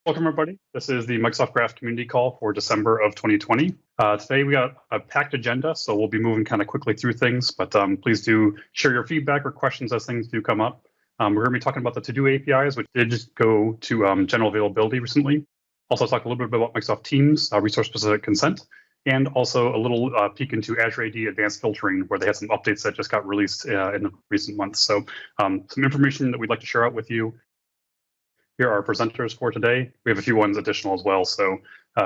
Welcome, everybody. This is the Microsoft Graph Community Call for December of 2020. Today, we got a packed agenda, so we'll be moving kind of quickly through things, but please do share your feedback or questions as things do come up. We're going to be talking about the To-Do APIs, which did just go to general availability recently. Also talk a little bit about Microsoft Teams, resource-specific consent, and also a little peek into Azure AD advanced filtering, where they had some updates that just got released in the recent months. So some information that we'd like to share out with you. Here are our presenters for today. We have a few ones additional as well, so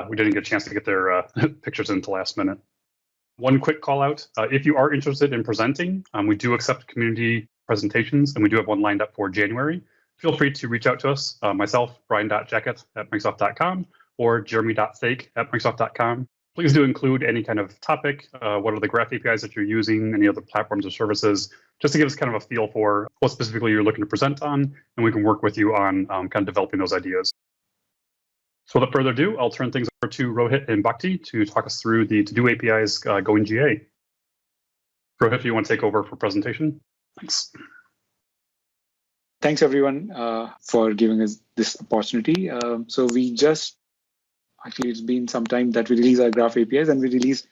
we didn't get a chance to get their pictures into last minute. One quick call out, if you are interested in presenting, we do accept community presentations, and we do have one lined up for January. Feel free to reach out to us, myself, brian.jackett@microsoft.com, or jeremy.fake@microsoft.com. Please do include any kind of topic, what are the graph APIs that you're using, any other platforms or services, just to give us kind of a feel for what specifically you're looking to present on, and we can work with you on kind of developing those ideas. So without further ado, I'll turn things over to Rohit and Bhakti to talk us through the To-Do APIs going GA. Rohit, if you want to take over for presentation. Thanks. Thanks, everyone, for giving us this opportunity. Actually, it's been some time that we release our Graph APIs, and we released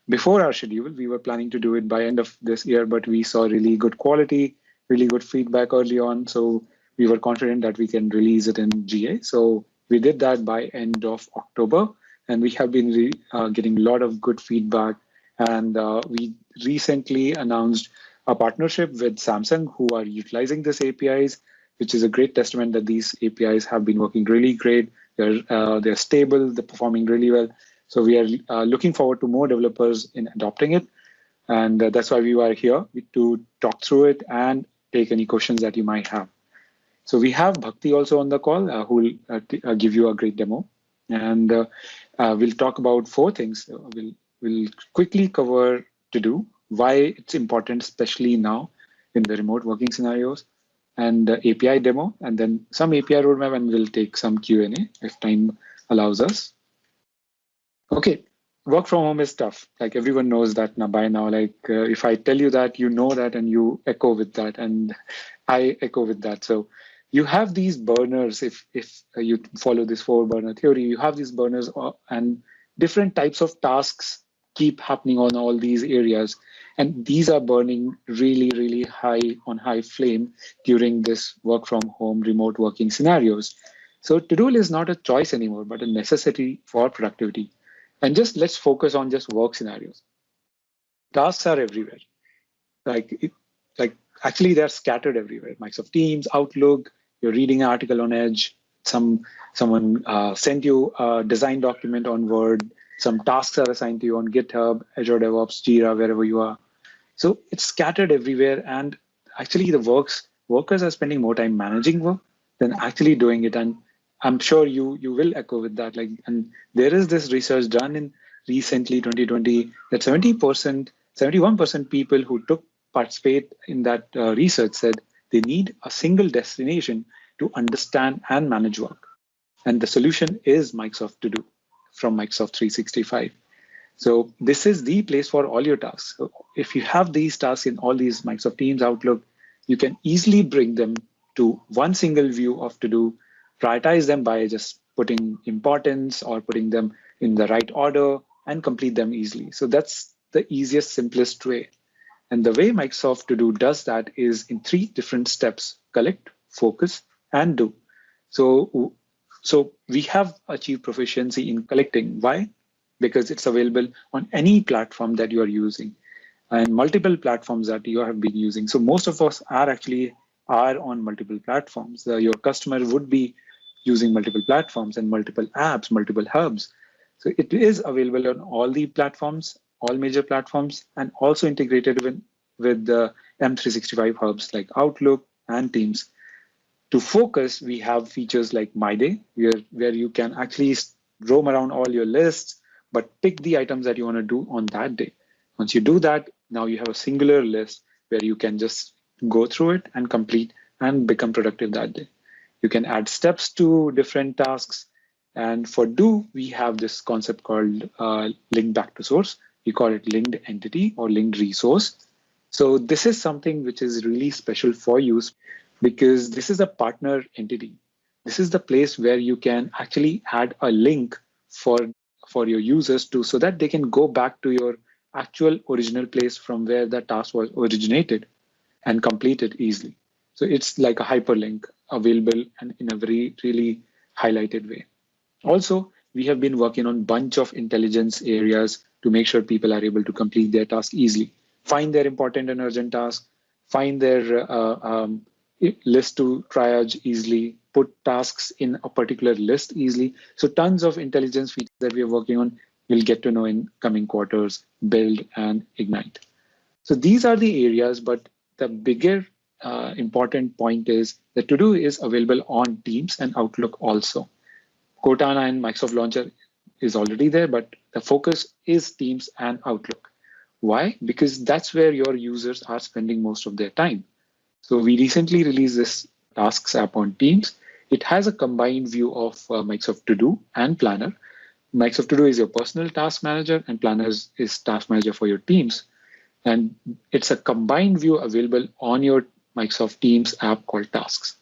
before our schedule. We were planning to do it by end of this year, but we saw really good quality, really good feedback early on. So we were confident that we can release it in GA. So we did that by end of October, and we have been getting a lot of good feedback. And we recently announced a partnership with Samsung, who are utilizing these APIs, which is a great testament that these APIs have been working really great. They're stable, they're performing really well. So we are looking forward to more developers in adopting it. And that's why we are here to talk through it and take any questions that you might have. So we have Bhakti also on the call, who will give you a great demo. And we'll talk about 4 things. We'll quickly cover To-Do, why it's important, especially now in the remote working scenarios, and the API demo, and then some API roadmap, and we'll take some Q&A if time allows us. Okay, work from home is tough. Like everyone knows that now by now. Like if I tell you that, you know that, and you echo with that, and I echo with that. So you have these burners. If you follow this 4-burner theory, you have these burners, and different types of tasks keep happening on all these areas. And these are burning really, really high flame during this work from home remote working scenarios. So To-Do is not a choice anymore, but a necessity for productivity. And just let's focus on just work scenarios. Tasks are everywhere. Actually, they're scattered everywhere. Microsoft Teams, Outlook, you're reading an article on Edge, someone sent you a design document on Word, some tasks are assigned to you on GitHub, Azure DevOps, Jira, wherever you are. So it's scattered everywhere, and actually the workers are spending more time managing work than actually doing it. And I'm sure you will echo with that. And there is this research done in recently 2020 that 71% people who participate in that research said they need a single destination to understand and manage work. And the solution is Microsoft To-Do from Microsoft 365. So this is the place for all your tasks. So if you have these tasks in all these Microsoft Teams, Outlook, you can easily bring them to one single view of To-Do, prioritize them by just putting importance or putting them in the right order and complete them easily. So that's the easiest, simplest way. And the way Microsoft To-Do does that is in 3 different steps: collect, focus, and do. So we have achieved proficiency in collecting. Why? Because it's available on any platform that you are using and multiple platforms that you have been using. So most of us are on multiple platforms. Your customer would be using multiple platforms and multiple apps, multiple hubs. So it is available on all the platforms, all major platforms, and also integrated with the M365 hubs like Outlook and Teams. To focus, we have features like My Day, where you can actually roam around all your lists, but pick the items that you want to do on that day. Once you do that, now you have a singular list where you can just go through it and complete and become productive that day. You can add steps to different tasks. And for Do, we have this concept called link back to source. We call it linked entity or linked resource. So this is something which is really special for you because this is a partner entity. this is the place where you can actually add a link for your users to, so that they can go back to your actual original place from where the task was originated and complete it easily. So it's like a hyperlink available and in a very really highlighted way. Also, we have been working on a bunch of intelligence areas to make sure people are able to complete their task easily, find their important and urgent tasks, find their list to triage easily, put tasks in a particular list easily. So tons of intelligence features that we are working on, we'll get to know in coming quarters, build and ignite. So these are the areas, but the bigger important point is that To-Do is available on Teams and Outlook also. Cortana and Microsoft Launcher is already there, but the focus is Teams and Outlook. Why? Because that's where your users are spending most of their time. So we recently released this Tasks app on Teams. It has a combined view of Microsoft To-Do and Planner. Microsoft To-Do is your personal task manager and Planner is task manager for your teams. And it's a combined view available on your Microsoft Teams app called Tasks.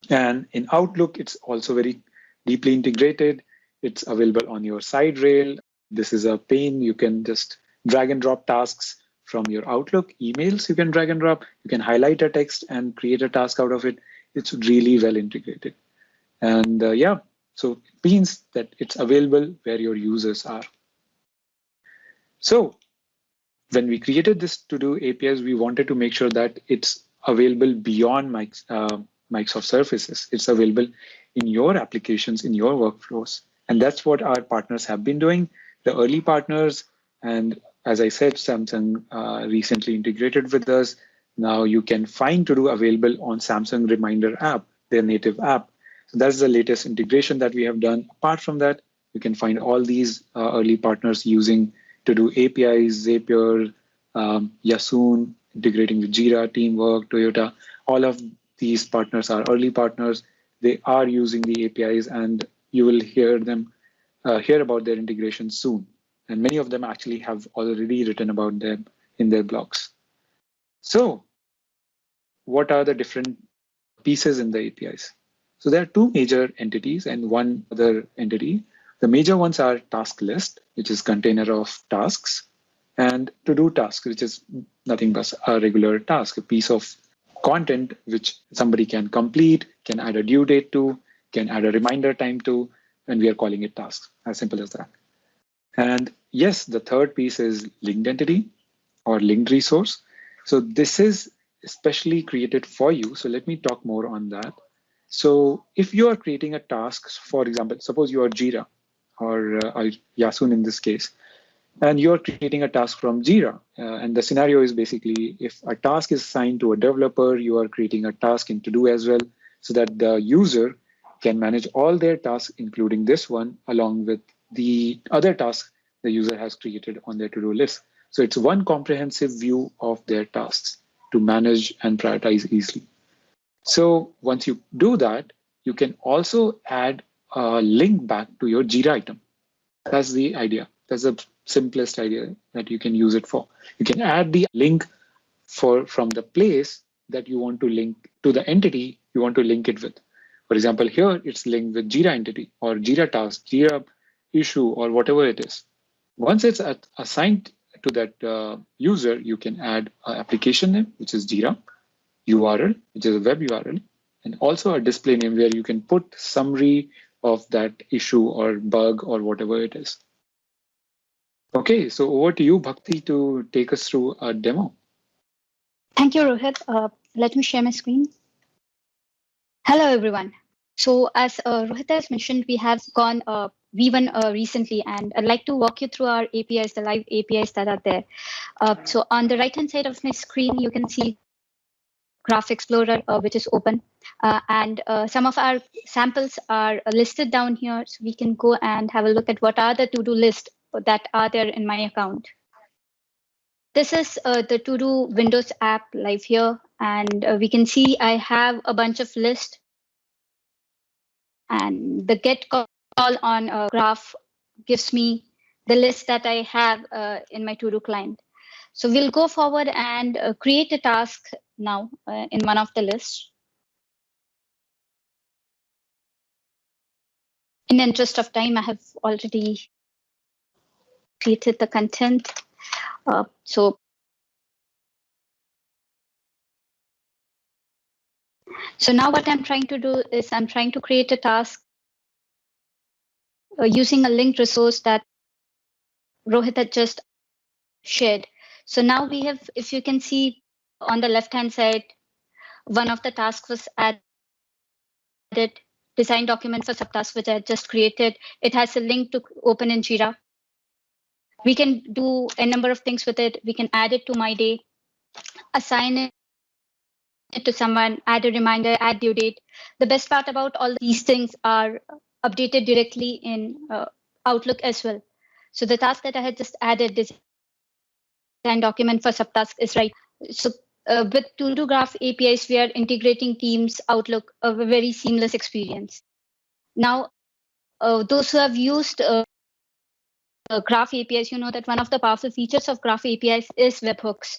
And in Outlook, it's also very deeply integrated. It's available on your side rail. This is a pane. You can just drag and drop tasks from your Outlook. Emails, you can drag and drop. You can highlight a text and create a task out of it. It's really well integrated. And yeah, so it means that it's available where your users are. So when we created this To-Do APIs, we wanted to make sure that it's available beyond Microsoft services. It's available in your applications, in your workflows. And that's what our partners have been doing. The early partners, and as I said, Samsung recently integrated with us. Now you can find To-Do available on Samsung Reminder app, their native app. So that's the latest integration that we have done. Apart from that, you can find all these early partners using To-Do APIs, Zapier, Yasoon, integrating with Jira, Teamwork, Toyota. All of these partners are early partners. They are using the APIs, and you will hear about their integration soon. And many of them actually have already written about them in their blogs. So what are the different pieces in the APIs? So there are two major entities and one other entity. The major ones are task list, which is container of tasks, and To-Do task, which is nothing but a regular task, a piece of content which somebody can complete, can add a due date to, can add a reminder time to, and we are calling it tasks, as simple as that. And yes, the third piece is linked entity or linked resource. So this is especially created for you. So let me talk more on that. So if you are creating a task, for example, suppose you are Jira or Yasoon in this case, and you're creating a task from Jira. And the scenario is basically if a task is assigned to a developer, you are creating a task in To-Do as well, so that the user can manage all their tasks, including this one, along with the other tasks the user has created on their To-Do list. So it's one comprehensive view of their tasks to manage and prioritize easily. So once you do that, you can also add a link back to your Jira item. That's the idea. That's the simplest idea that you can use it for. You can add the link from the place that you want to link to the entity you want to link it with. For example, here it's linked with Jira entity or Jira task, Jira issue, or whatever it is. Once it's assigned to that user, you can add an application name, which is Jira, URL, which is a web URL, and also a display name where you can put summary of that issue or bug or whatever it is. Okay, so over to you, Bhakti, to take us through a demo. Thank you, Rohit. Let me share my screen. Hello, everyone. So as Rohit has mentioned, we have gone V1 recently, and I'd like to walk you through our APIs, the live APIs that are there. So on the right-hand side of my screen, you can see Graph Explorer, which is open. And some of our samples are listed down here. So we can go and have a look at what are the to-do lists that are there in my account. This is the To-Do Windows app live here. And we can see I have a bunch of lists. And the get call on Graph gives me the list that I have in my To-Do client. So we'll go forward and create a task now in one of the lists. In the interest of time, I have already created the content. So now what I'm trying to do is I'm trying to create a task using a linked resource that Rohit had just shared. So now we have, if you can see on the left-hand side, one of the tasks was added, design document for subtask, which I just created. It has a link to open in Jira. We can do a number of things with it. We can add it to my day, assign it to someone, add a reminder, add due date. The best part about all these things are updated directly in Outlook as well. So the task that I had just added, design document for subtask, is right. So with To-Do Graph APIs, we are integrating Teams, Outlook, a very seamless experience. Now, those who have used Graph APIs, you know that one of the powerful features of Graph APIs is webhooks.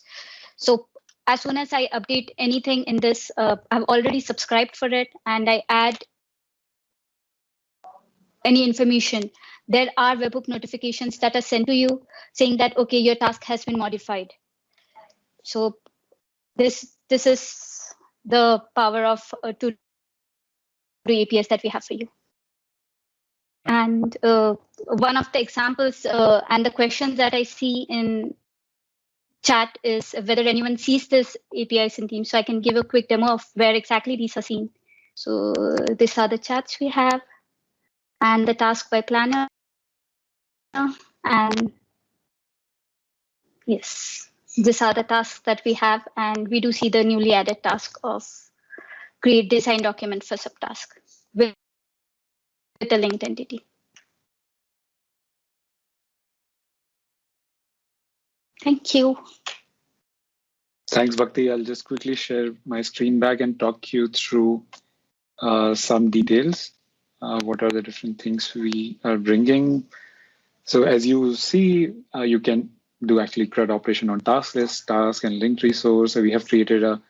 So as soon as I update anything in this, I've already subscribed for it, and I add any information. There are webhook notifications that are sent to you saying that, okay, your task has been modified. So this is the power of To-Do APIs that we have for you. And one of the examples and the questions that I see in chat is whether anyone sees this APIs in Teams. So I can give a quick demo of where exactly these are seen. So these are the chats we have and the task by planner. And yes, these are the tasks that we have. And we do see the newly added task of create design document for subtask with a linked entity. Thank you. Thanks, Bhakti. I'll just quickly share my screen back and talk you through some details. What are the different things we are bringing? So as you see, you can do actually CRUD operation on task list, task, and linked resource. So we have created a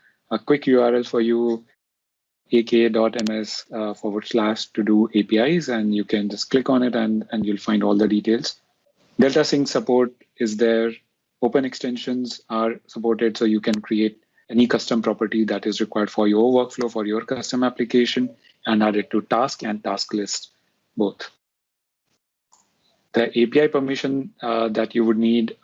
quick URL for you, ak.ms/ to do APIs, and you can just click on it and you'll find all the details. Delta sync support is there. Open extensions are supported, so you can create any custom property that is required for your workflow, for your custom application, and add it to task and task list both. The API permission that you would need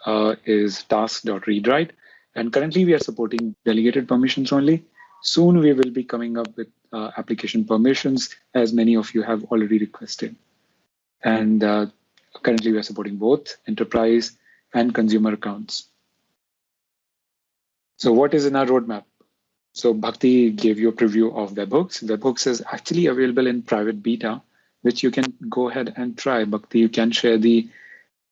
is task.readWrite. And currently we are supporting delegated permissions only. Soon we will be coming up with application permissions, as many of you have already requested. And currently we are supporting both enterprise and consumer accounts. So what is in our roadmap? So Bhakti gave you a preview of webhooks. Webhooks is actually available in private beta, which you can go ahead and try. Bhakti, you can share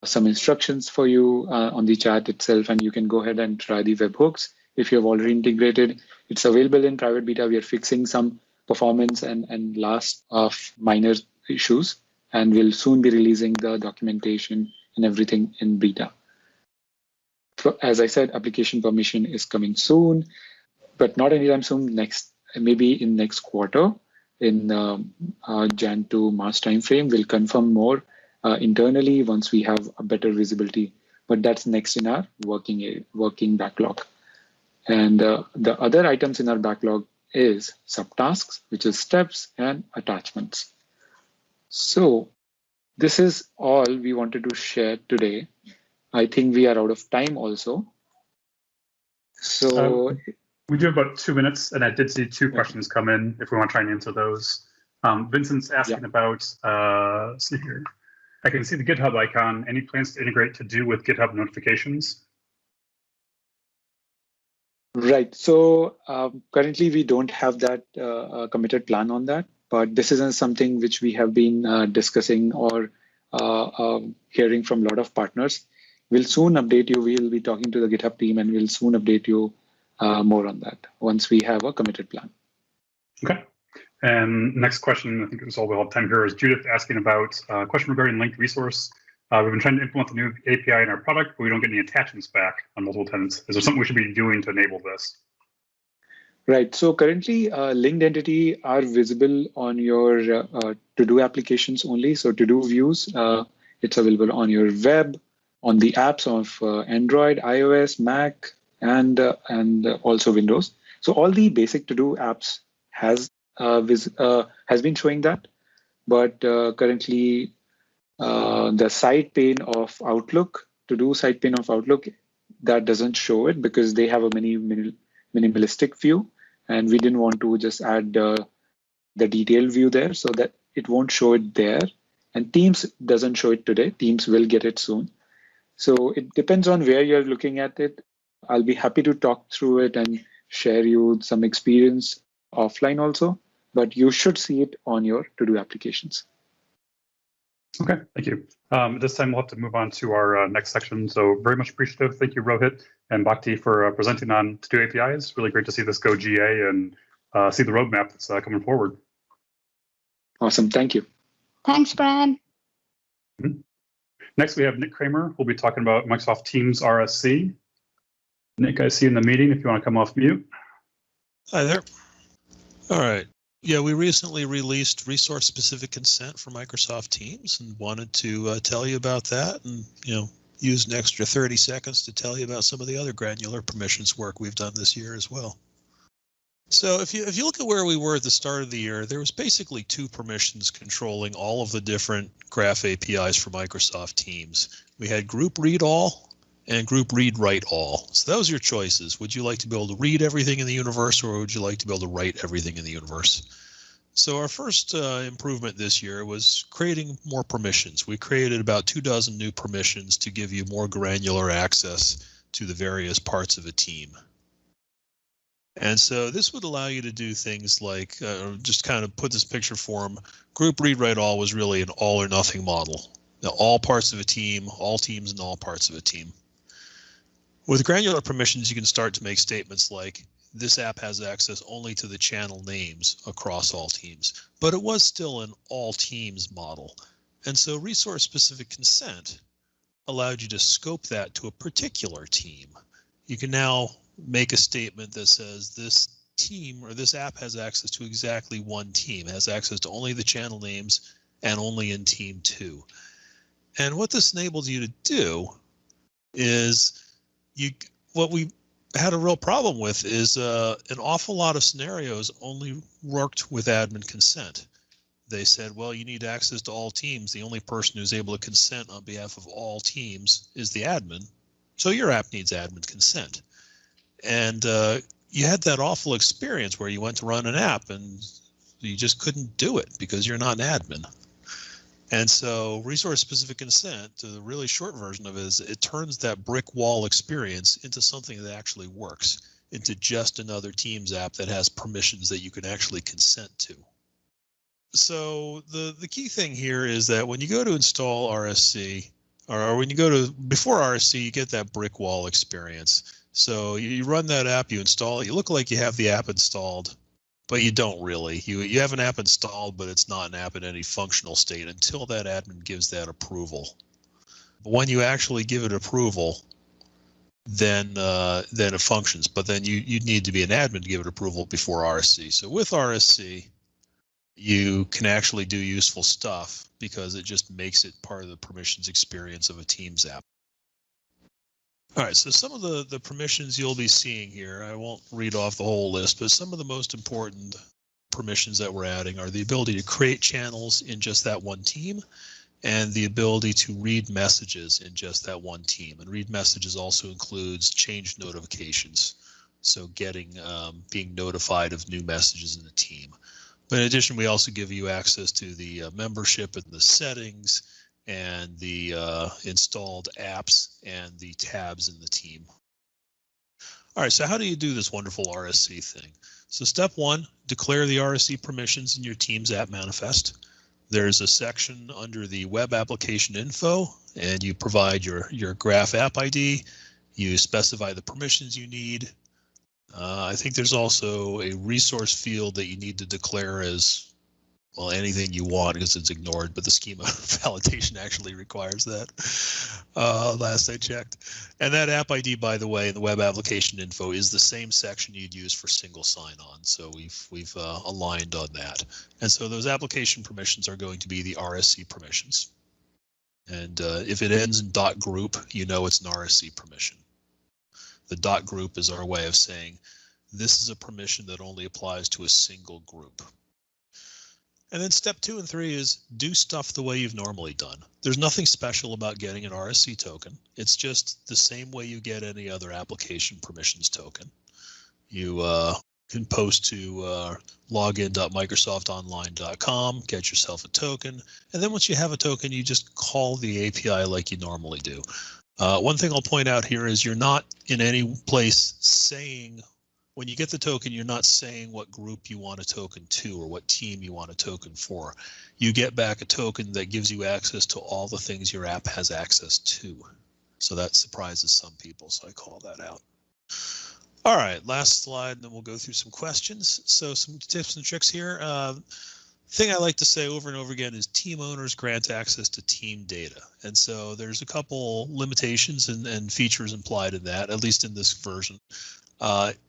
some instructions for you on the chat itself, and you can go ahead and try the webhooks if you have already integrated. It's available in private beta. We are fixing some performance and last of minor issues, and we'll soon be releasing the documentation and everything in beta. As I said, application permission is coming soon, but not anytime soon. Maybe in next quarter, in Jan to March timeframe. We'll confirm more internally once we have a better visibility. But that's next in our working backlog. And the other items in our backlog is subtasks, which is steps and attachments. So this is all we wanted to share today. I think we are out of time also. So we do have about 2 minutes, and I did see 2 questions come in if we want to try and answer those. Vincent's asking about, see here. I can see the GitHub icon. Any plans to integrate to do with GitHub notifications? Right. So currently we don't have that committed plan on that, but this isn't something which we have been discussing or hearing from a lot of partners. We'll soon update you. We'll be talking to the GitHub team, and we'll soon update you more on that once we have a committed plan. Okay. And next question, I think it's all we'll have time here, is Judith asking about a question regarding linked resource. We've been trying to implement the new API in our product, but we don't get any attachments back on multiple tenants. Is there something we should be doing to enable this? Right. So currently, linked entity are visible on your to-do applications only. So to-do views, it's available on your web, on the apps of Android, iOS, Mac, and also Windows. So all the basic to-do apps has been showing that, but currently the side pane of Outlook, to-do side pane of Outlook, that doesn't show it because they have a minimalistic view, and we didn't want to just add the detailed view there, so that it won't show it there. And Teams doesn't show it today. Teams will get it soon. So it depends on where you're looking at it. I'll be happy to talk through it and share you some experience offline also, but you should see it on your to-do applications. Okay, thank you. This time we'll have to move on to our next section. So very much appreciative. Thank you, Rohit and Bhakti, for presenting on to-do APIs. Really great to see this go GA and see the roadmap that's coming forward. Awesome, thank you. Thanks, Brian. Next, we have Nick Kramer. We'll be talking about Microsoft Teams RSC. Nick, I see you in the meeting if you want to come off mute. Hi there. All right. Yeah, we recently released resource-specific consent for Microsoft Teams and wanted to tell you about that and, use an extra 30 seconds to tell you about some of the other granular permissions work we've done this year as well. So if you look at where we were at the start of the year, there was basically 2 permissions controlling all of the different graph APIs for Microsoft Teams. We had Group.ReadWrite.All and Group.ReadWrite.All. So that was your choices. Would you like to be able to read everything in the universe, or would you like to be able to write everything in the universe? So our first improvement this year was creating more permissions. We created about 24 new permissions to give you more granular access to the various parts of a team. And so this would allow you to do things like, just kind of put this picture form, Group.ReadWrite.All was really an all or nothing model. Now, all parts of a team, all teams, and all parts of a team. With granular permissions, you can start to make statements like, this app has access only to the channel names across all teams, but it was still an all teams model. And so resource-specific consent allowed you to scope that to a particular team. You can now make a statement that says this team or this app has access to exactly one team, has access to only the channel names and only in team 2. And what this enables you to do is what we had a real problem with is an awful lot of scenarios only worked with admin consent. They said, well, you need access to all teams. The only person who's able to consent on behalf of all teams is the admin. So your app needs admin consent. And you had that awful experience where you went to run an app and you just couldn't do it because you're not an admin. And so resource-specific consent, the really short version of it is it turns that brick wall experience into something that actually works, into just another Teams app that has permissions that you can actually consent to. So the key thing here is that when you go to install RSC, or when you go to before RSC, you get that brick wall experience. So you run that app, you install it, you look like you have the app installed, but you don't really. You have an app installed, but it's not an app in any functional state until that admin gives that approval. But when you actually give it approval, then it functions. But then you need to be an admin to give it approval before RSC. So with RSC, you can actually do useful stuff because it just makes it part of the permissions experience of a Teams app. All right, so some of the permissions you'll be seeing here, I won't read off the whole list, but some of the most important permissions that we're adding are the ability to create channels in just that one team and the ability to read messages in just that one team. And read messages also includes change notifications, so being notified of new messages in the team. But in addition, we also give you access to the membership and the settings and the installed apps and the tabs in the team. All right, so how do you do this wonderful RSC thing? So step 1, declare the RSC permissions in your Teams app manifest. There's a section under the web application info, and you provide your graph app ID. You specify the permissions you need. I think there's also a resource field that you need to declare as well, anything you want because it's ignored, but the schema validation actually requires that. Last I checked. And that app ID, by the way, in the web application info is the same section you'd use for single sign-on. So we've aligned on that. And so those application permissions are going to be the RSC permissions. And if it ends in .group, you know it's an RSC permission. The .group is our way of saying this is a permission that only applies to a single group. And then step 2 and 3 is do stuff the way you've normally done. There's nothing special about getting an RSC token. It's just the same way you get any other application permissions token. You can post to login.microsoftonline.com, get yourself a token, and then once you have a token, you just call the API like you normally do. One thing I'll point out here is you're not in any place saying, when you get the token, you're not saying what group you want a token to or what team you want a token for. You get back a token that gives you access to all the things your app has access to. So that surprises some people, so I call that out. All right, last slide, and then we'll go through some questions. So some tips and tricks here. Thing I like to say over and over again is team owners grant access to team data. And so there's a couple limitations and features implied in that, at least in this version.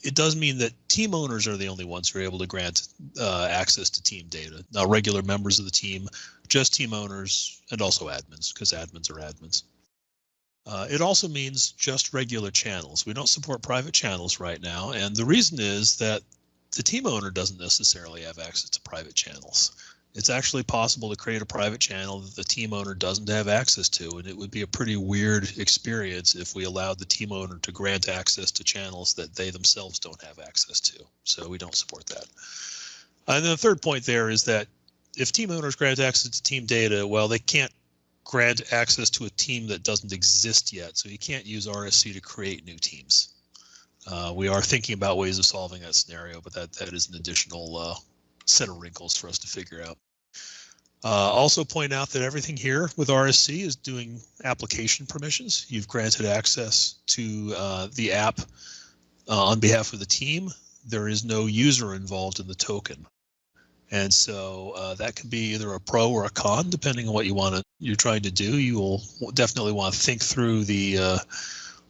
It does mean that team owners are the only ones who are able to grant access to team data. Not regular members of the team, just team owners and also admins, because admins are admins. It also means just regular channels. We don't support private channels right now, and the reason is that the team owner doesn't necessarily have access to private channels. It's actually possible to create a private channel that the team owner doesn't have access to, and it would be a pretty weird experience if we allowed the team owner to grant access to channels that they themselves don't have access to. So we don't support that. And then the third point there is that if team owners grant access to team data, well, they can't grant access to a team that doesn't exist yet, so you can't use RSC to create new teams. We are thinking about ways of solving that scenario, but that is an additional set of wrinkles for us to figure out. Also point out that everything here with RSC is doing application permissions. You've granted access to the app on behalf of the team. There is no user involved in the token. And so that can be either a pro or a con, depending on what you're trying to do. You will definitely want to think through the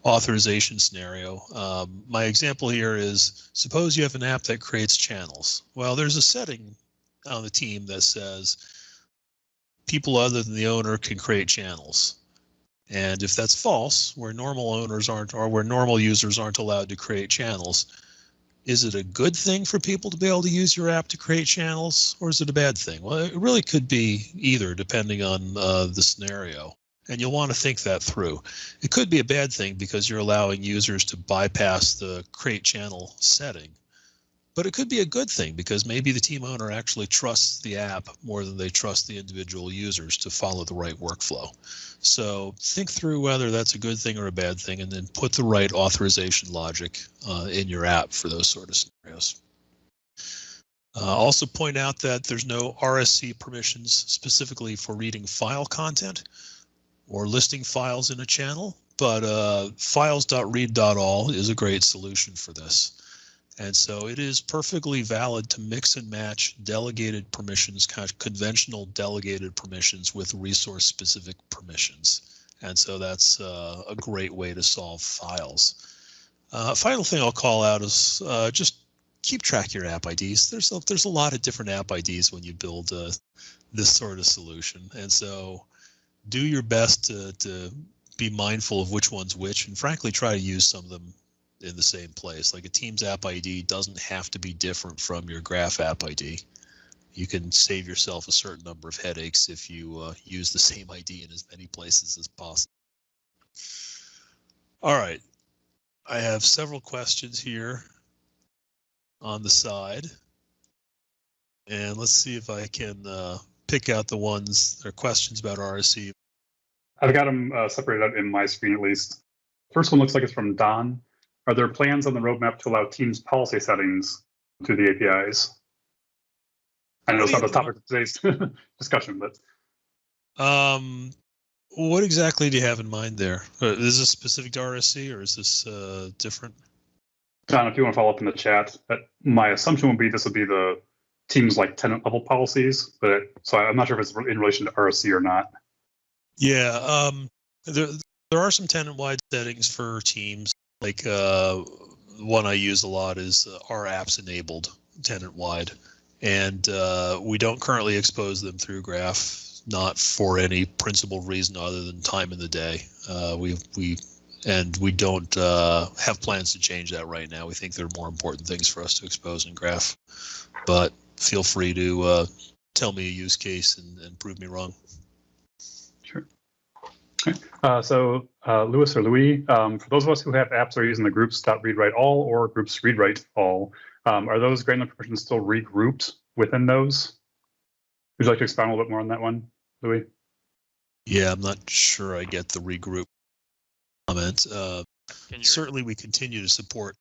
authorization scenario. My example here is, suppose you have an app that creates channels. Well, there's a setting on the team that says people other than the owner can create channels. And if that's false, where normal owners aren't, or where normal users aren't allowed to create channels, is it a good thing for people to be able to use your app to create channels, or is it a bad thing? Well, it really could be either, depending on the scenario. And you'll want to think that through. It could be a bad thing because you're allowing users to bypass the create channel setting. But it could be a good thing because maybe the team owner actually trusts the app more than they trust the individual users to follow the right workflow. So think through whether that's a good thing or a bad thing, and then put the right authorization logic in your app for those sort of scenarios. Also point out that there's no RSC permissions specifically for reading file content or listing files in a channel, but files.read.all is a great solution for this. And so it is perfectly valid to mix and match delegated permissions, kind of conventional delegated permissions with resource-specific permissions. And so that's a great way to solve files. Final thing I'll call out is just keep track of your app IDs. There's a lot of different app IDs when you build this sort of solution. And so do your best to be mindful of which one's which, and frankly, try to use some of them in the same place. Like a Teams app ID doesn't have to be different from your Graph app ID. You can save yourself a certain number of headaches if you use the same ID in as many places as possible. All right, I have several questions here on the side, and let's see if I can pick out the ones that are questions about RSC. I've got them separated out in my screen at least. First one looks like it's from Don. Are there plans on the roadmap to allow Teams policy settings to the APIs? I know it's not the topic of today's discussion, but. What exactly do you have in mind there? Is this specific to RSC, or is this different? Don, if you want to follow up in the chat, my assumption would be this would be the Teams like tenant level policies, but so I'm not sure if it's in relation to RSC or not. Yeah, there are some tenant-wide settings for Teams. Like one I use a lot is our apps enabled tenant-wide, and we don't currently expose them through Graph, not for any principal reason other than time in the day. We don't have plans to change that right now. We think there are more important things for us to expose in Graph, but feel free to tell me a use case and prove me wrong. Sure. Okay. So Louis or Louis, for those of us who have apps that are using the Groups.ReadWrite.All or Groups.ReadWrite.All, are those granular permissions still regrouped within those? Would you like to expound a little bit more on that one, Louis? Yeah, I'm not sure I get the regroup comment. Certainly, we continue to support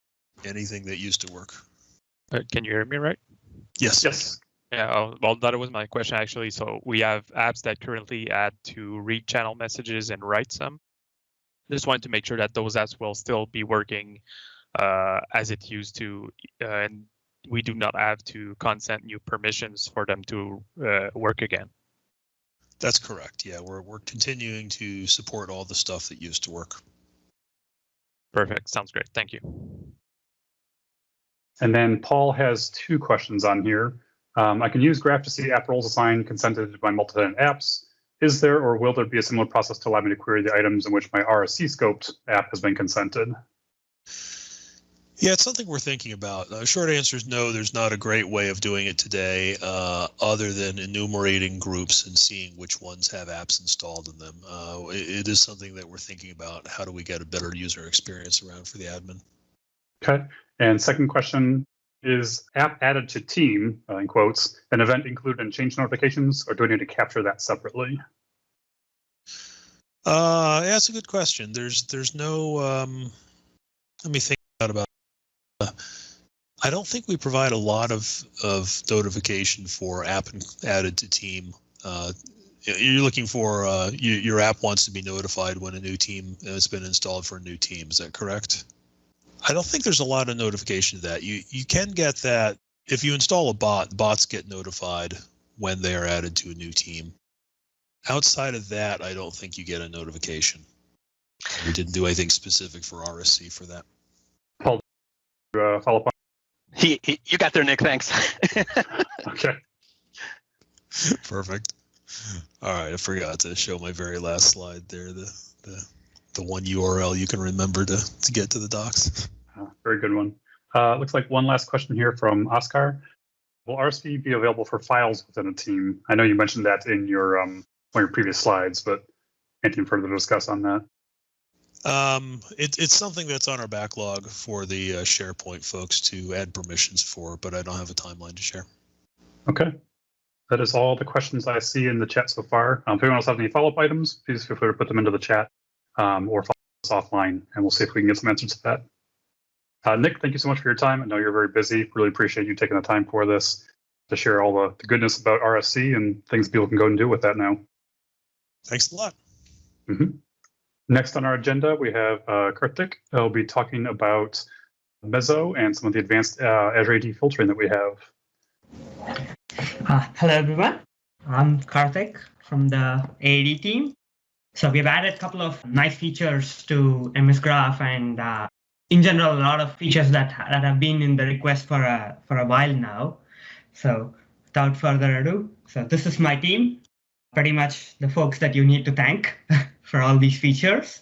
anything that used to work. Can you hear me right? Yes. Yes. Yeah, well, that was my question actually. So we have apps that currently add to read channel messages and write some. Just wanted to make sure that those apps will still be working as it used to, and we do not have to consent new permissions for them to work again. That's correct. Yeah, we're continuing to support all the stuff that used to work. Perfect. Sounds great. Thank you. And then Paul has two questions on here. I can use Graph to see app roles assigned consented by multi-tenant apps. Is there or will there be a similar process to allow me to query the items in which my RSC scoped app has been consented? Yeah, it's something we're thinking about. Short answer is no, there's not a great way of doing it today other than enumerating groups and seeing which ones have apps installed in them. It is something that we're thinking about. How do we get a better user experience around for the admin? Okay. And second question, is app added to team, in quotes, an event included in change notifications, or do I need to capture that separately? Yeah, that's a good question. There's no, let me think about I don't think we provide a lot of notification for app added to team. You're looking for your app wants to be notified when a new team has been installed for a new team. Is that correct? I don't think there's a lot of notification to that. You can get that if you install a bot. Bots get notified when they are added to a new team. Outside of that, I don't think you get a notification. We didn't do anything specific for RSC for that. Paul, follow up on. You got there, Nick. Thanks. Okay. Perfect. All right, I forgot to show my very last slide there. The one URL you can remember to get to the docs. Very good one. Looks like one last question here from Oscar. Will RSV be available for files within a team? I know you mentioned that in your one of your previous slides, but anything further to discuss on that? It's something that's on our backlog for the SharePoint folks to add permissions for, but I don't have a timeline to share. Okay. That is all the questions I see in the chat so far. If anyone else has any follow-up items, please feel free to put them into the chat or follow us offline, and we'll see if we can get some answers to that. Nick, thank you so much for your time. I know you're very busy. Really appreciate you taking the time for this to share all the goodness about RSC and things people can go and do with that now. Thanks a lot. Mm-hmm. Next on our agenda, we have Karthik. He'll be talking about Meso and some of the advanced Azure AD filtering that we have. Hello, everyone. I'm Karthik from the AD team. So we've added a couple of nice features to MS Graph, and in general, a lot of features that have been in the request for a while now. So without further ado, so this is my team, pretty much the folks that you need to thank for all these features.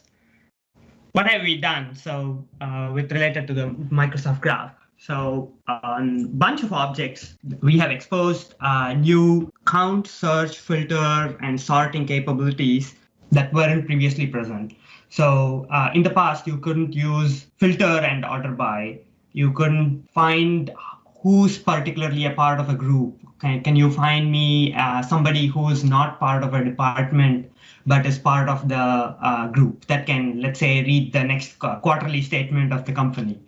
What have we done? So with related to the Microsoft Graph. So on a bunch of objects, we have exposed new count, search, filter, and sorting capabilities that weren't previously present. So in the past, you couldn't use filter and order by. You couldn't find who's particularly a part of a group. Can you find me somebody who's not part of a department, but is part of the group that can, let's say, read the next quarterly statement of the company?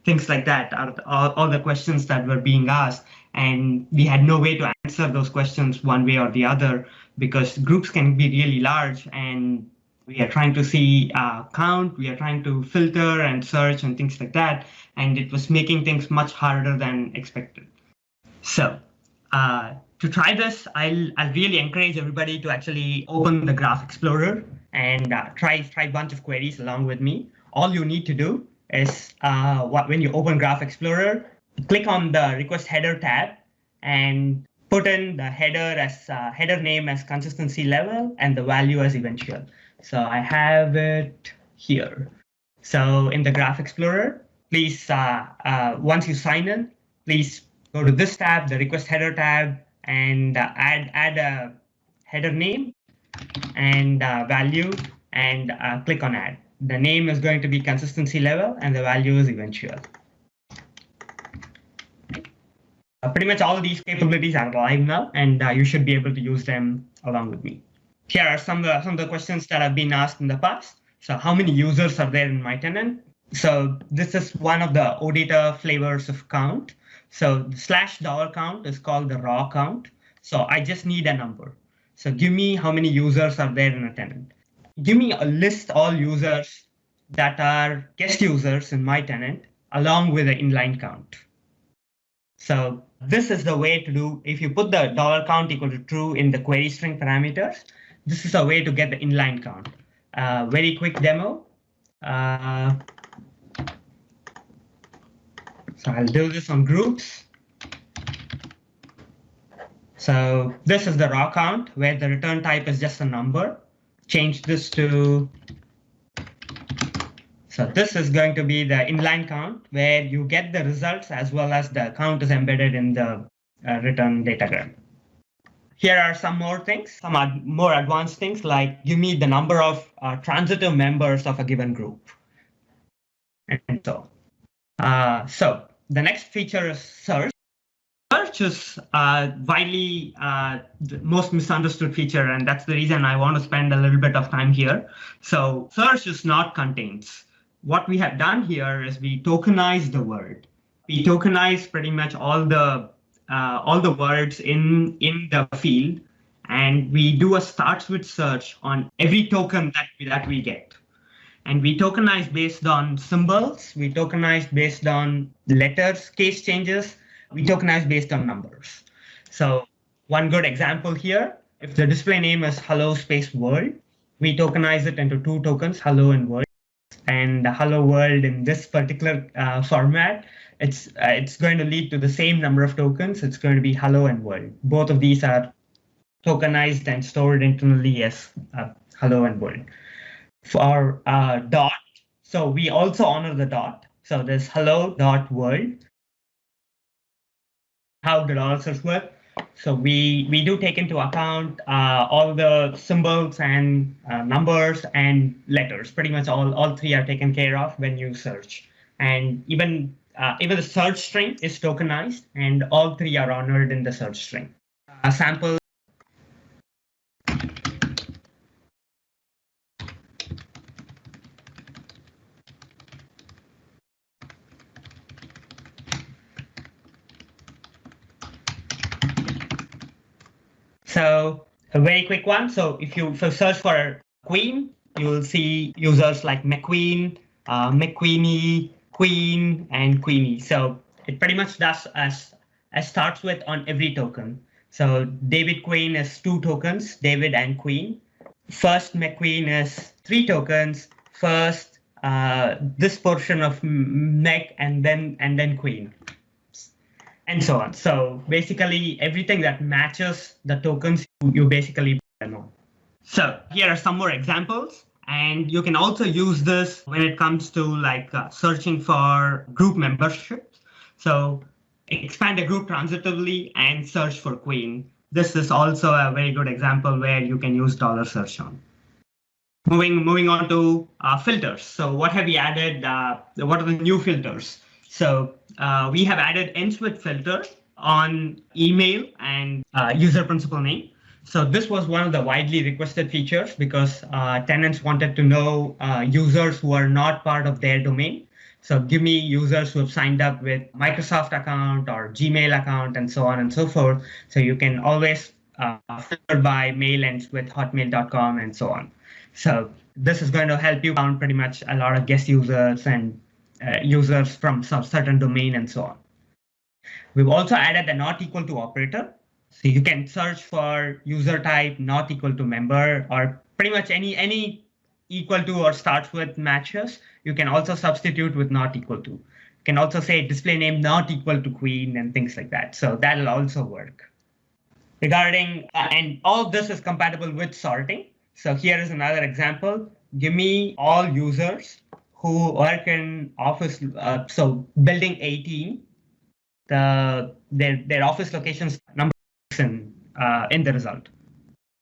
Things like that are all the questions that were being asked. And we had no way to answer those questions one way or the other because groups can be really large, and we are trying to see count, we are trying to filter and search and things like that. And it was making things much harder than expected. So To try this, I'll really encourage everybody to actually open the Graph Explorer and try a bunch of queries along with me. All you need to do is when you open Graph Explorer, click on the Request Header tab and put in the header name as consistency level and the value as eventual. So I have it here. So in the Graph Explorer, please, once you sign in, please go to this tab, the Request Header tab, and add a header name and value, and click on Add. The name is going to be consistency level, and the value is eventual. Pretty much all of these capabilities are live now, and you should be able to use them along with me. Here are some of the questions that have been asked in the past. So how many users are there in my tenant? So this is one of the OData flavors of count. So the /$count is called the raw count. So I just need a number. So give me how many users are there in a tenant. Give me a list all users that are guest users in my tenant along with the inline count. So this is the way to do, if you put the $count equal to true in the query string parameters, this is a way to get the inline count. Very quick demo. So I'll do this on groups. So this is the raw count where the return type is just a number. Change this to, so this is going to be the inline count where you get the results as well as the count is embedded in the return datagram. Here are some more things, some more advanced things like give me the number of transitive members of a given group. And so the next feature is search. Search is widely the most misunderstood feature, and that's the reason I want to spend a little bit of time here. So search is not contains. What we have done here is we tokenize the word. We tokenize pretty much all the words in the field, and we do a starts with search on every token that we get. And we tokenize based on symbols, we tokenize based on letters, case changes, we tokenize based on numbers. So one good example here, if the display name is hello space world, we tokenize it into two tokens, hello and world. And the hello world in this particular format, it's going to lead to the same number of tokens. It's going to be hello and world. Both of these are tokenized and stored internally as hello and world. For dot, so we also honor the dot. So there's hello.world. How the dollar search work? So we do take into account all the symbols and numbers and letters. Pretty much all three are taken care of when you search. And even the search string is tokenized, and all three are honored in the search string. Sample. So a very quick one. So if you search for queen, you will see users like McQueen, McQueenie, Queen, and Queenie. So it pretty much does as starts with on every token. So David Queen is 2 tokens, David and Queen. First McQueen is 3 tokens. First this portion of Mech and then Queen. And so on. So basically everything that matches the tokens, you basically know. So here are some more examples, and you can also use this when it comes to like searching for group memberships. So expand a group transitively and search for Queen. This is also a very good example where you can use $search on. Moving on to filters. So what have we added? What are the new filters? So we have added ends with filter on email and user principal name. So this was one of the widely requested features because tenants wanted to know users who are not part of their domain. So give me users who have signed up with Microsoft account or Gmail account and so on and so forth. So you can always filter by mail ends with hotmail.com and so on. So this is going to help you found pretty much a lot of guest users and users from some certain domain and so on. We've also added a not equal to operator. So you can search for user type not equal to member, or pretty much any equal to or starts with matches. You can also substitute with not equal to. You can also say display name not equal to queen and things like that. So that'll also work. Regarding, and all of this is compatible with sorting. So here is another example. Give me all users who work in Office, so building 18, their office locations number in the result,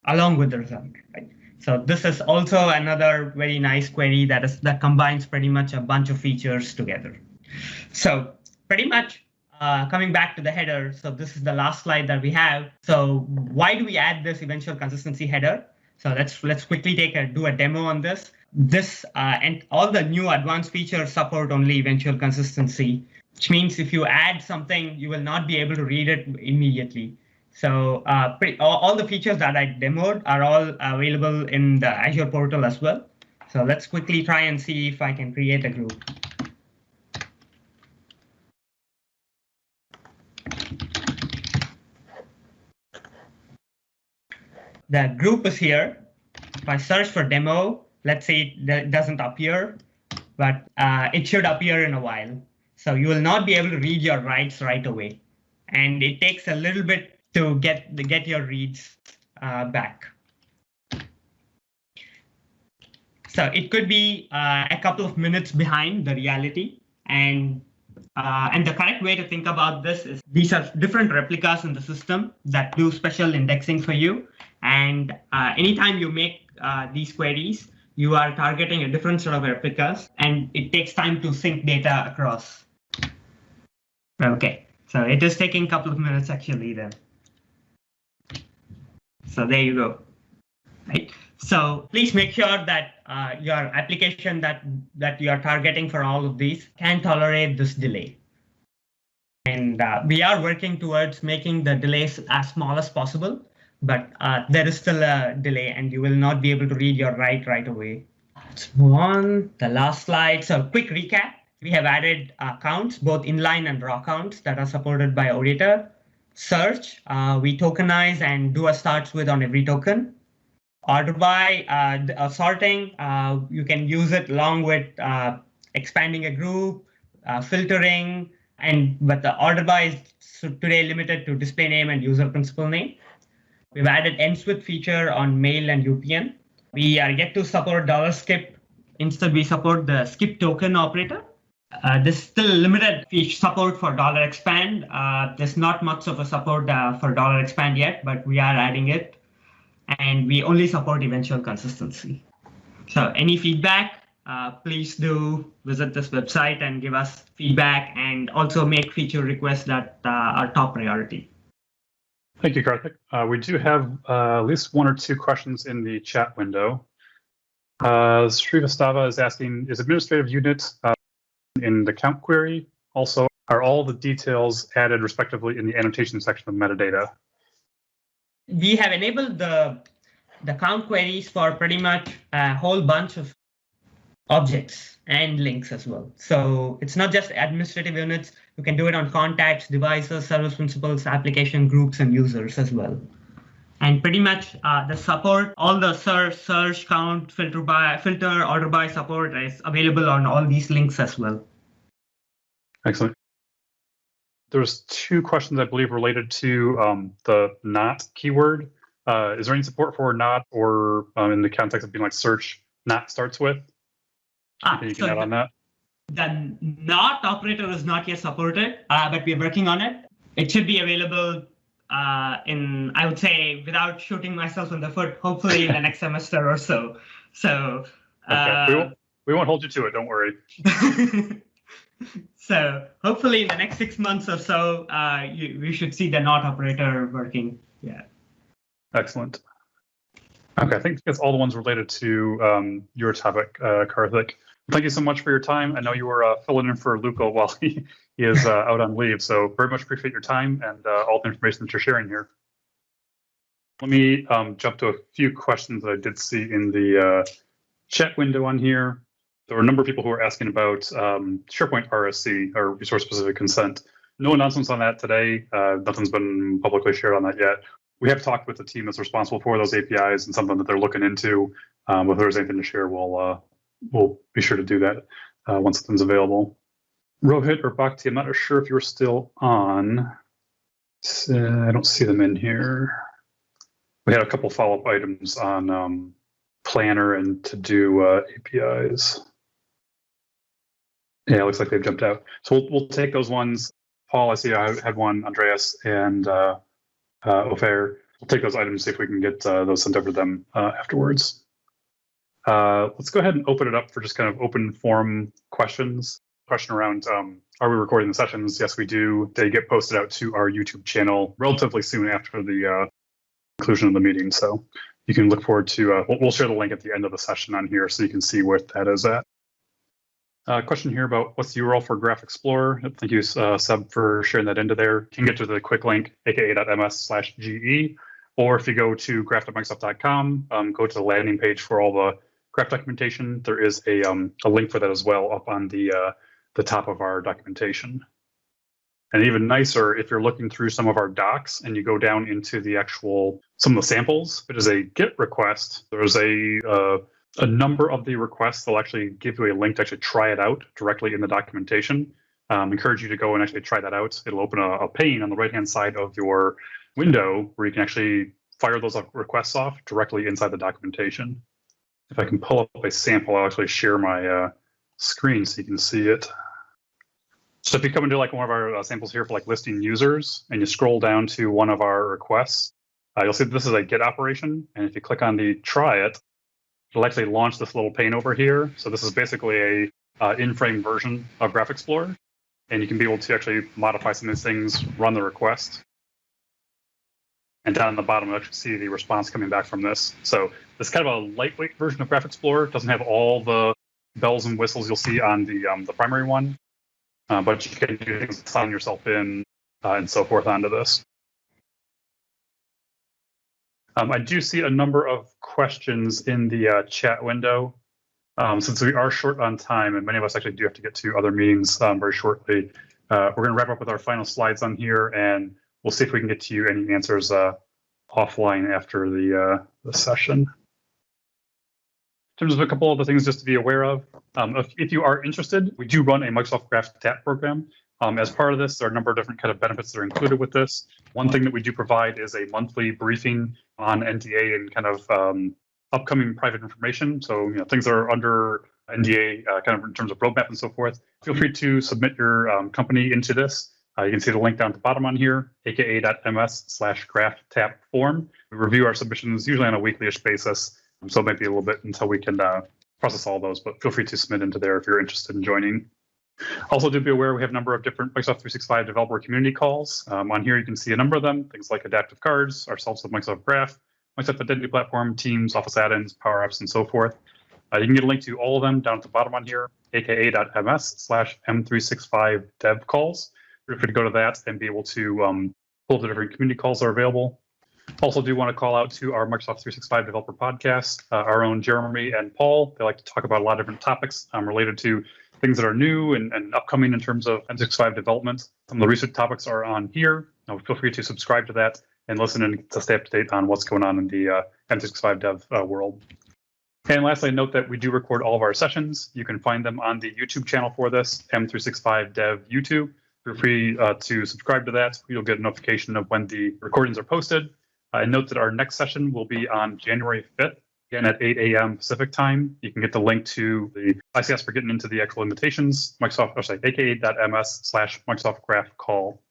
along with the result, right? So this is also another very nice query that combines pretty much a bunch of features together. So pretty much coming back to the header, so this is the last slide that we have. So why do we add this eventual consistency header? So let's quickly do a demo on this. This and all the new advanced features support only eventual consistency, which means if you add something, you will not be able to read it immediately. So all the features that I demoed are all available in the Azure portal as well. So let's quickly try and see if I can create a group. The group is here. If I search for demo, let's say it doesn't appear, but it should appear in a while. So you will not be able to read your writes right away. And it takes a little bit to get your reads back. So it could be a couple of minutes behind the reality. And the correct way to think about this is these are different replicas in the system that do special indexing for you. And anytime you make these queries, you are targeting a different set of replicas, and it takes time to sync data across. OK, so it is taking a couple of minutes actually then. So there you go. Right. So please make sure that your application that you are targeting for all of these can tolerate this delay. And we are working towards making the delays as small as possible. But there is still a delay, and you will not be able to read your write right away. Let's move on. The last slide. So quick recap. We have added counts, both inline and raw counts that are supported by OData. Search, we tokenize and do a starts with on every token. Order by sorting, you can use it along with expanding a group, filtering, but the order by is today limited to display name and user principal name. We've added ends with feature on mail and UPN. We are yet to support $skip. Instead, we support the skip token operator. There's still limited support for $expand. There's not much of a support for $expand yet, but we are adding it. And we only support eventual consistency. So any feedback, please do visit this website and give us feedback, and also make feature requests that are top priority. Thank you, Karthik. We do have at least one or two questions in the chat window. Srivatsa is asking, is administrative unit in the count query? Also, are all the details added respectively in the annotation section of metadata? We have enabled the count queries for pretty much a whole bunch of objects and links as well. So it's not just administrative units. You can do it on contacts, devices, service principals, application groups, and users as well. And pretty much the support, all the search, count, filter, order by support is available on all these links as well. Excellent. There's two questions, I believe, related to the not keyword. Is there any support for not, or in the context of being like search, not starts with? You can add on that. The not operator is not yet supported, but we're working on it. It should be available I would say, without shooting myself in the foot, hopefully in the next semester or so. So okay. We won't hold you to it. Don't worry. So hopefully in the next 6 months or so, we should see the not operator working. Yeah. Excellent. Okay, I think that's all the ones related to your topic, Karthik. Thank you so much for your time. I know you were filling in for Luca while he is out on leave, so very much appreciate your time and all the information that you're sharing here. Let me jump to a few questions that I did see in the chat window on here. There were a number of people who were asking about SharePoint RSC, or resource-specific consent. no announcements on that today. Nothing's been publicly shared on that yet. We have talked with the team that's responsible for those APIs and something that they're looking into. If there's anything to share, we'll be sure to do that once something's available. Rohit or Bhakti, I'm not sure if you're still on. I don't see them in here. We had a couple follow-up items on Planner and To-Do APIs. Yeah, it looks like they've jumped out. So we'll take those ones. Paul, I see I had one, Andreas, and Ofer. We'll take those items, see if we can get those sent over to them afterwards. Let's go ahead and open it up for just kind of open forum questions. Question around, are we recording the sessions? Yes, we do. They get posted out to our YouTube channel relatively soon after the conclusion of the meeting. So you can look forward to, we'll share the link at the end of the session on here so you can see where that is at. Question here about what's the URL for Graph Explorer. Thank you, Seb, for sharing that into there. You can get to the quick link, aka.ms/GE, or if you go to graph.microsoft.com, go to the landing page for all the graph documentation. There is a link for that as well up on the top of our documentation. And even nicer, if you're looking through some of our docs and you go down into the actual, some of the samples, it is a GET request. There's a number of the requests. They'll actually give you a link to actually try it out directly in the documentation. Encourage you to go and actually try that out. It'll open a pane on the right-hand side of your window where you can actually fire those requests off directly inside the documentation. If I can pull up a sample, I'll actually share my screen so you can see it. So if you come into like one of our samples here for like listing users and you scroll down to one of our requests, you'll see this is a GET operation. And if you click on the try it, it'll actually launch this little pane over here. So this is basically a in-frame version of Graph Explorer. And you can be able to actually modify some of these things, run the request. And down at the bottom, you'll actually see the response coming back from this. So this is kind of a lightweight version of Graph Explorer. It doesn't have all the bells and whistles you'll see on the primary one. But you can do things, sign yourself in, and so forth onto this. I do see a number of questions in the chat window. Since we are short on time, and many of us actually do have to get to other meetings very shortly, we're going to wrap up with our final slides on here, and we'll see if we can get to you any answers offline after the session. In terms of a couple other things just to be aware of, if you are interested, we do run a Microsoft Graph TAP program. As part of this, there are a number of different kind of benefits that are included with this. One thing that we do provide is a monthly briefing on NDA and kind of upcoming private information. So things that are under NDA kind of in terms of roadmap and so forth. Feel free to submit your company into this. You can see the link down at the bottom on here, aka.ms/graph TAP form. We review our submissions usually on a weekly-ish basis. So it might be a little bit until we can process all those, but feel free to submit into there if you're interested in joining. Also, do be aware we have a number of different Microsoft 365 developer community calls. On here, you can see a number of them, things like adaptive cards, ourselves with Microsoft Graph, Microsoft Identity Platform, Teams, Office add-ins, Power Apps, and so forth. You can get a link to all of them down at the bottom on here, aka.ms/m365dev calls. Feel free to go to that and be able to pull the different community calls that are available. Also do want to call out to our Microsoft 365 developer podcast, our own Jeremy and Paul. They like to talk about a lot of different topics related to things that are new and upcoming in terms of M365 development. Some of the recent topics are on here. Feel free to subscribe to that and listen and to stay up to date on what's going on in the M365 dev world. And lastly, note that we do record all of our sessions. You can find them on the YouTube channel for this, M365 Dev YouTube. Feel free to subscribe to that. You'll get a notification of when the recordings are posted. And note that our next session will be on January 5th, again at 8 a.m. Pacific time. You can get the link to the ICS for getting into the actual invitations, aka.ms/Microsoft Graph call.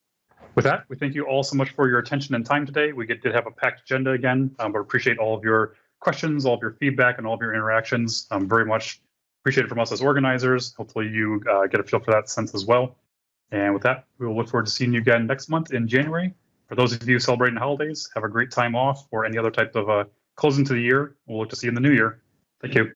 With that, we thank you all so much for your attention and time today. We did have a packed agenda again, but appreciate all of your questions, all of your feedback, and all of your interactions. Very much appreciated from us as organizers. Hopefully you get a feel for that sense as well. And with that, we will look forward to seeing you again next month in January. For those of you celebrating holidays, have a great time off or any other type of closing to the year. We'll look to see you in the new year. Thank you.